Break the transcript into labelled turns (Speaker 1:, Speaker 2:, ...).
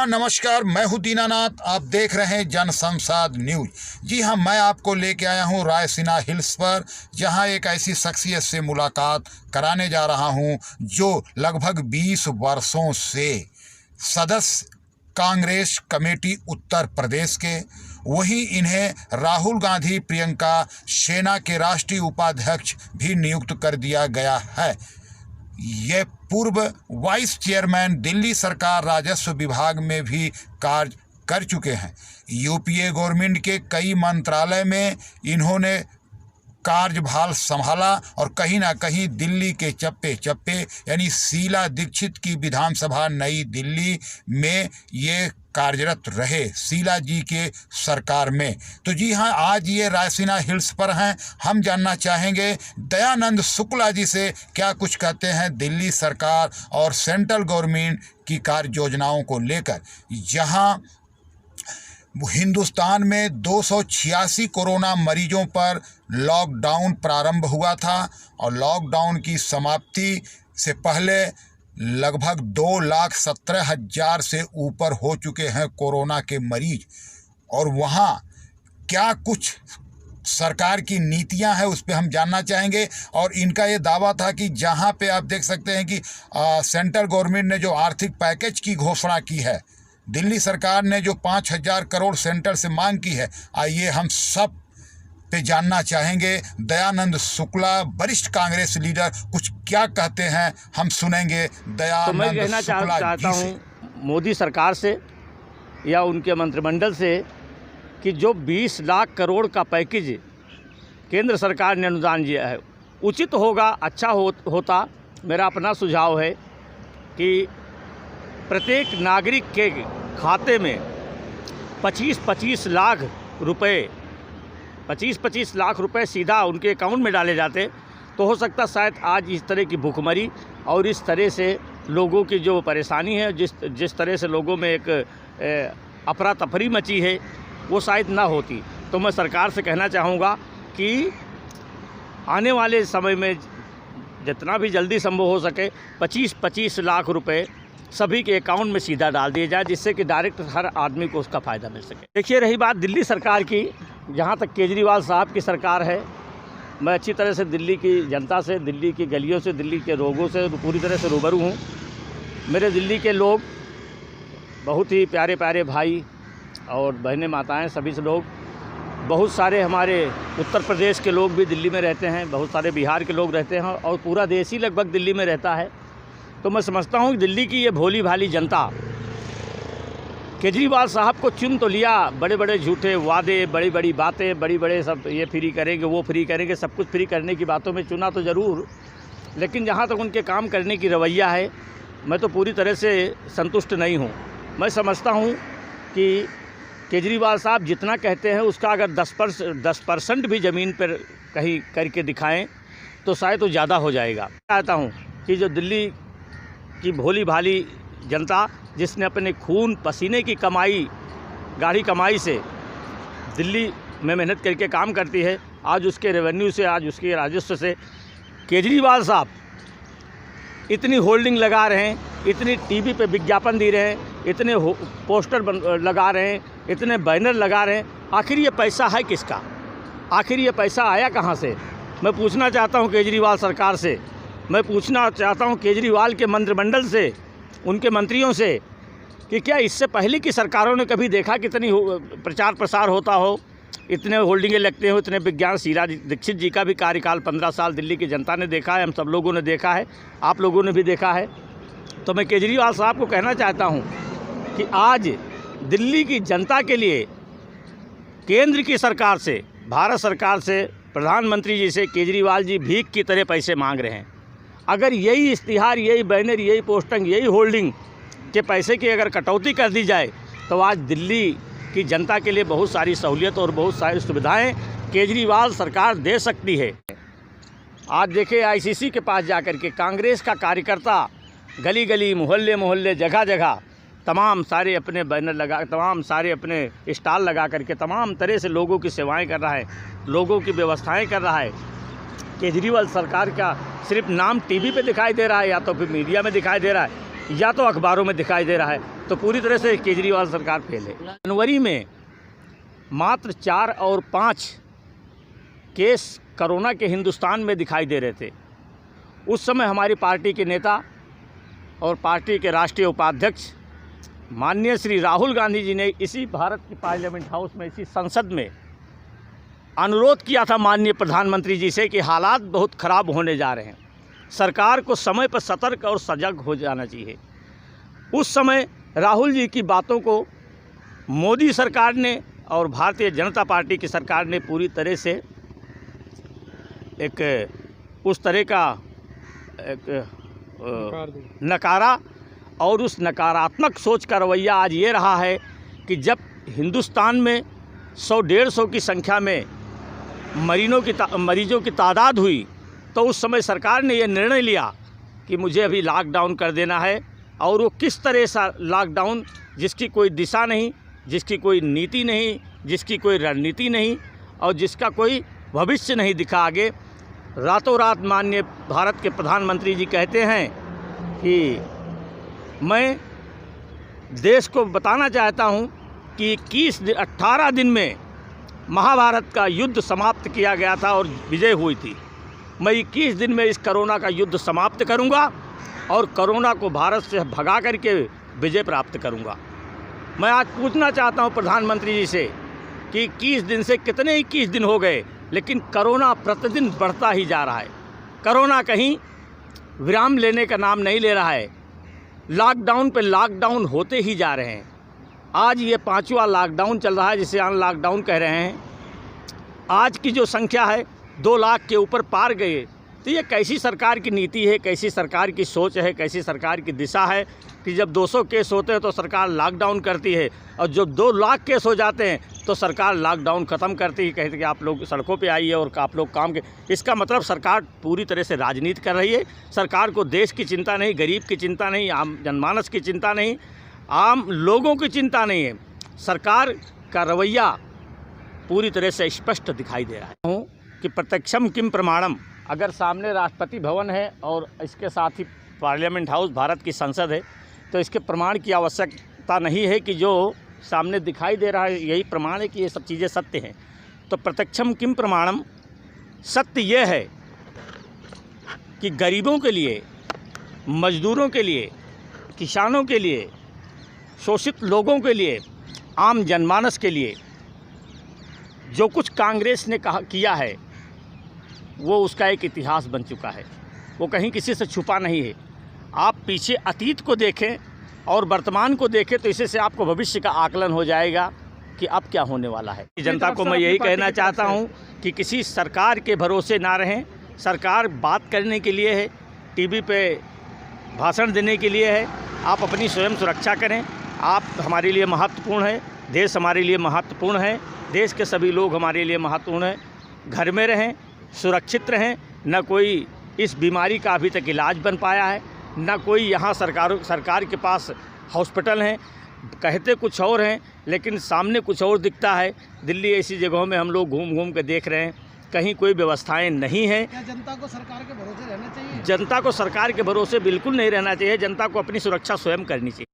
Speaker 1: हाँ नमस्कार, मैं हूँ दीनानाथ। आप देख रहे हैं जन संवाद न्यूज। जी हाँ, मैं आपको लेके आया हूँ रायसीना हिल्स पर, जहाँ एक ऐसी शख्सियत से मुलाकात कराने जा रहा हूँ जो लगभग 20 वर्षों से सदस्य कांग्रेस कमेटी उत्तर प्रदेश के, वहीं इन्हें राहुल गांधी प्रियंका सेना के राष्ट्रीय उपाध्यक्ष भी नियुक्त कर दिया गया है। ये पूर्व वाइस चेयरमैन दिल्ली सरकार राजस्व विभाग में भी कार्य कर चुके हैं। यूपीए गवर्नमेंट के कई मंत्रालय में इन्होंने कार्यभार संभाला और कहीं ना कहीं दिल्ली के चप्पे चप्पे यानी शीला दीक्षित की विधानसभा नई दिल्ली में ये कार्यरत रहे, शीला जी के सरकार में। तो जी हाँ, आज ये रायसीना हिल्स पर हैं। हम जानना चाहेंगे दयानंद शुक्ला जी से क्या कुछ कहते हैं दिल्ली सरकार और सेंट्रल गवर्नमेंट की कार्य योजनाओं को लेकर। जहाँ हिंदुस्तान में 286 कोरोना मरीजों पर लॉकडाउन प्रारंभ हुआ था और लॉकडाउन की समाप्ति से पहले लगभग 2,17,000 से ऊपर हो चुके हैं कोरोना के मरीज। और वहाँ क्या कुछ सरकार की नीतियां हैं उस पर हम जानना चाहेंगे। और इनका ये दावा था कि जहाँ पे आप देख सकते हैं कि सेंट्रल गवर्नमेंट ने जो आर्थिक पैकेज की घोषणा की है, दिल्ली सरकार ने जो 5,000 करोड़ सेंटर से मांग की है, आइए हम सब पे जानना चाहेंगे। दयानंद शुक्ला वरिष्ठ कांग्रेस लीडर कुछ क्या कहते हैं, हम सुनेंगे दयानंद।
Speaker 2: तो मैं कहना चाहता हूँ मोदी सरकार से या उनके मंत्रिमंडल से कि जो 20 लाख करोड़ का पैकेज केंद्र सरकार ने अनुदान दिया है, उचित होगा, अच्छा होता। मेरा अपना सुझाव है कि प्रत्येक नागरिक के खाते में 25-25 लाख रुपए सीधा उनके अकाउंट में डाले जाते तो हो सकता शायद आज इस तरह की भूखमरी और इस तरह से लोगों की जो परेशानी है, जिस तरह से लोगों में एक अफरा तफरी मची है, वो शायद ना होती। तो मैं सरकार से कहना चाहूँगा कि आने वाले समय में जितना भी जल्दी संभव हो सके 25-25 लाख रुपए सभी के अकाउंट में सीधा डाल दिए जाए, जिससे कि डायरेक्ट हर आदमी को उसका फ़ायदा मिल सके। देखिए, रही बात दिल्ली सरकार की, जहाँ तक केजरीवाल साहब की सरकार है, मैं अच्छी तरह से दिल्ली की जनता से, दिल्ली की गलियों से, दिल्ली के लोगों से पूरी तरह से रूबरू हूँ। मेरे दिल्ली के लोग बहुत ही प्यारे प्यारे भाई और बहनें, माताएँ, सभी से लोग, बहुत सारे हमारे उत्तर प्रदेश के लोग भी दिल्ली में रहते हैं, बहुत सारे बिहार के लोग रहते हैं और पूरा देश ही लगभग दिल्ली में रहता है। तो मैं समझता हूँ कि दिल्ली की ये भोली भाली जनता केजरीवाल साहब को चुन तो लिया, बड़े बड़े झूठे वादे, बड़ी बड़ी बातें, बड़ी बड़े सब ये फ्री करेंगे, वो फ्री करेंगे, सब कुछ फ्री करने की बातों में चुना तो ज़रूर, लेकिन जहाँ तक उनके काम करने की रवैया है, मैं तो पूरी तरह से संतुष्ट नहीं हूँ। मैं समझता हूँ कि केजरीवाल साहब जितना कहते हैं उसका अगर 10% भी ज़मीन पर कहीं करके दिखाएँ तो शायद तो ज़्यादा हो जाएगा। चाहता हूँ कि जो दिल्ली की भोली भाली जनता, जिसने अपने खून पसीने की कमाई, गाढ़ी कमाई से दिल्ली में मेहनत करके काम करती है, आज उसके रेवेन्यू से, आज उसके राजस्व से केजरीवाल साहब इतनी होल्डिंग लगा रहे हैं, इतनी टीवी पे विज्ञापन दे रहे हैं, इतने पोस्टर लगा रहे हैं, इतने बैनर लगा रहे हैं। आखिर ये पैसा है किसका? आखिर ये पैसा आया कहाँ से? मैं पूछना चाहता हूँ केजरीवाल सरकार से, मैं पूछना चाहता हूं केजरीवाल के मंत्रिमंडल से, उनके मंत्रियों से कि क्या इससे पहले की सरकारों ने कभी देखा कितनी प्रचार प्रसार होता हो, इतने होल्डिंगें लगते हो, इतने विज्ञान। शीला दीक्षित जी का भी कार्यकाल 15 साल दिल्ली की जनता ने देखा है, हम सब लोगों ने देखा है, आप लोगों ने भी देखा है। तो मैं केजरीवाल साहब को कहना चाहता हूँ कि आज दिल्ली की जनता के लिए केंद्र की सरकार से, भारत सरकार से, प्रधानमंत्री जी से केजरीवाल जी भीख की तरह पैसे मांग रहे हैं। अगर यही इश्तिहार, यही बैनर, यही पोस्टिंग, यही होल्डिंग के पैसे की अगर कटौती कर दी जाए तो आज दिल्ली की जनता के लिए बहुत सारी सहूलियत और बहुत सारी सुविधाएं केजरीवाल सरकार दे सकती है। आज देखिए, आईसीसी के पास जाकर के कांग्रेस का कार्यकर्ता गली गली, मोहल्ले मोहल्ले, जगह जगह तमाम सारे अपने बैनर लगा, तमाम सारे अपने स्टॉल लगा करके तमाम तरह से लोगों की सेवाएं कर रहा है, लोगों की व्यवस्थाएं कर रहा है। केजरीवाल सरकार का सिर्फ नाम टीवी पे दिखाई दे रहा है या तो फिर मीडिया में दिखाई दे रहा है, या तो अखबारों में दिखाई दे रहा है। तो पूरी तरह से केजरीवाल सरकार फेल है। जनवरी में मात्र 4 और 5 केस कोरोना के हिंदुस्तान में दिखाई दे रहे थे। उस समय हमारी पार्टी के नेता और पार्टी के राष्ट्रीय उपाध्यक्ष माननीय श्री राहुल गांधी जी ने इसी भारत की पार्लियामेंट हाउस में, इसी संसद में अनुरोध किया था माननीय प्रधानमंत्री जी से कि हालात बहुत ख़राब होने जा रहे हैं, सरकार को समय पर सतर्क और सजग हो जाना चाहिए। उस समय राहुल जी की बातों को मोदी सरकार ने और भारतीय जनता पार्टी की सरकार ने पूरी तरह से एक उस तरह का नकारा, और उस नकारात्मक सोच का रवैया आज ये रहा है कि जब हिंदुस्तान में 100-150 की संख्या में मरीजों की तादाद हुई तो उस समय सरकार ने ये निर्णय लिया कि मुझे अभी लॉकडाउन कर देना है। और वो किस तरह सा लॉकडाउन, जिसकी कोई दिशा नहीं, जिसकी कोई नीति नहीं, जिसकी कोई रणनीति नहीं और जिसका कोई भविष्य नहीं दिखा आगे। रातों रात माननीय भारत के प्रधानमंत्री जी कहते हैं कि मैं देश को बताना चाहता हूं कि 18 दिन में महाभारत का युद्ध समाप्त किया गया था और विजय हुई थी। मैं 21 दिन में इस कोरोना का युद्ध समाप्त करूंगा और कोरोना को भारत से भगा करके विजय प्राप्त करूंगा। मैं आज पूछना चाहता हूं प्रधानमंत्री जी से कि 21 दिन से कितने 21 दिन हो गए, लेकिन कोरोना प्रतिदिन बढ़ता ही जा रहा है। कोरोना कहीं विराम लेने का नाम नहीं ले रहा है। लॉकडाउन पे लॉकडाउन होते ही जा रहे हैं। आज ये 5वां लॉकडाउन चल रहा है, जिसे अनलॉकडाउन कह रहे हैं। आज की जो संख्या है 2 लाख के ऊपर पार गए। तो ये कैसी सरकार की नीति है, कैसी सरकार की सोच है, कैसी सरकार की दिशा है कि जब 200 केस होते हैं तो सरकार लॉकडाउन करती है और जब 2 लाख केस हो जाते हैं तो सरकार लॉकडाउन ख़त्म करती है, कहते कि आप लोग सड़कों पे आइए और आप लोग काम के। इसका मतलब सरकार पूरी तरह से राजनीति कर रही है। सरकार को देश की चिंता नहीं, गरीब की चिंता नहीं, आम जनमानस की चिंता नहीं, आम लोगों की चिंता नहीं है। सरकार का रवैया पूरी तरह से स्पष्ट दिखाई दे रहा है कि प्रत्यक्षम किम प्रमाणम। अगर सामने राष्ट्रपति भवन है और इसके साथ ही पार्लियामेंट हाउस भारत की संसद है तो इसके प्रमाण की आवश्यकता नहीं है कि जो सामने दिखाई दे रहा है यही प्रमाण है कि ये सब चीज़ें सत्य हैं। तो प्रत्यक्षम किम प्रमाणम, सत्य ये है कि गरीबों के लिए, मजदूरों के लिए, किसानों के लिए, शोषित लोगों के लिए, आम जनमानस के लिए जो कुछ कांग्रेस ने किया है वो उसका एक इतिहास बन चुका है। वो कहीं किसी से छुपा नहीं है। आप पीछे अतीत को देखें और वर्तमान को देखें तो इससे आपको भविष्य का आकलन हो जाएगा कि अब क्या होने वाला है। जनता को मैं यही कहना चाहता हूं कि किसी सरकार के भरोसे ना रहें। सरकार बात करने के लिए है, टीवी पे भाषण देने के लिए है। आप अपनी स्वयं सुरक्षा करें। आप हमारे लिए महत्वपूर्ण है, देश हमारे लिए महत्वपूर्ण है, देश के सभी लोग हमारे लिए महत्वपूर्ण हैं। घर में रहें, सुरक्षित रहें। न कोई इस बीमारी का अभी तक इलाज बन पाया है, न कोई यहाँ सरकार के पास हॉस्पिटल हैं। कहते कुछ और हैं लेकिन सामने कुछ और दिखता है। दिल्ली ऐसी जगहों में हम लोग घूम घूम के देख रहे हैं, कहीं कोई व्यवस्थाएं नहीं हैं।
Speaker 3: क्या जनता को सरकार के भरोसे रहना चाहिए?
Speaker 2: जनता को सरकार के भरोसे बिल्कुल नहीं रहना चाहिए। जनता को अपनी सुरक्षा स्वयं करनी चाहिए।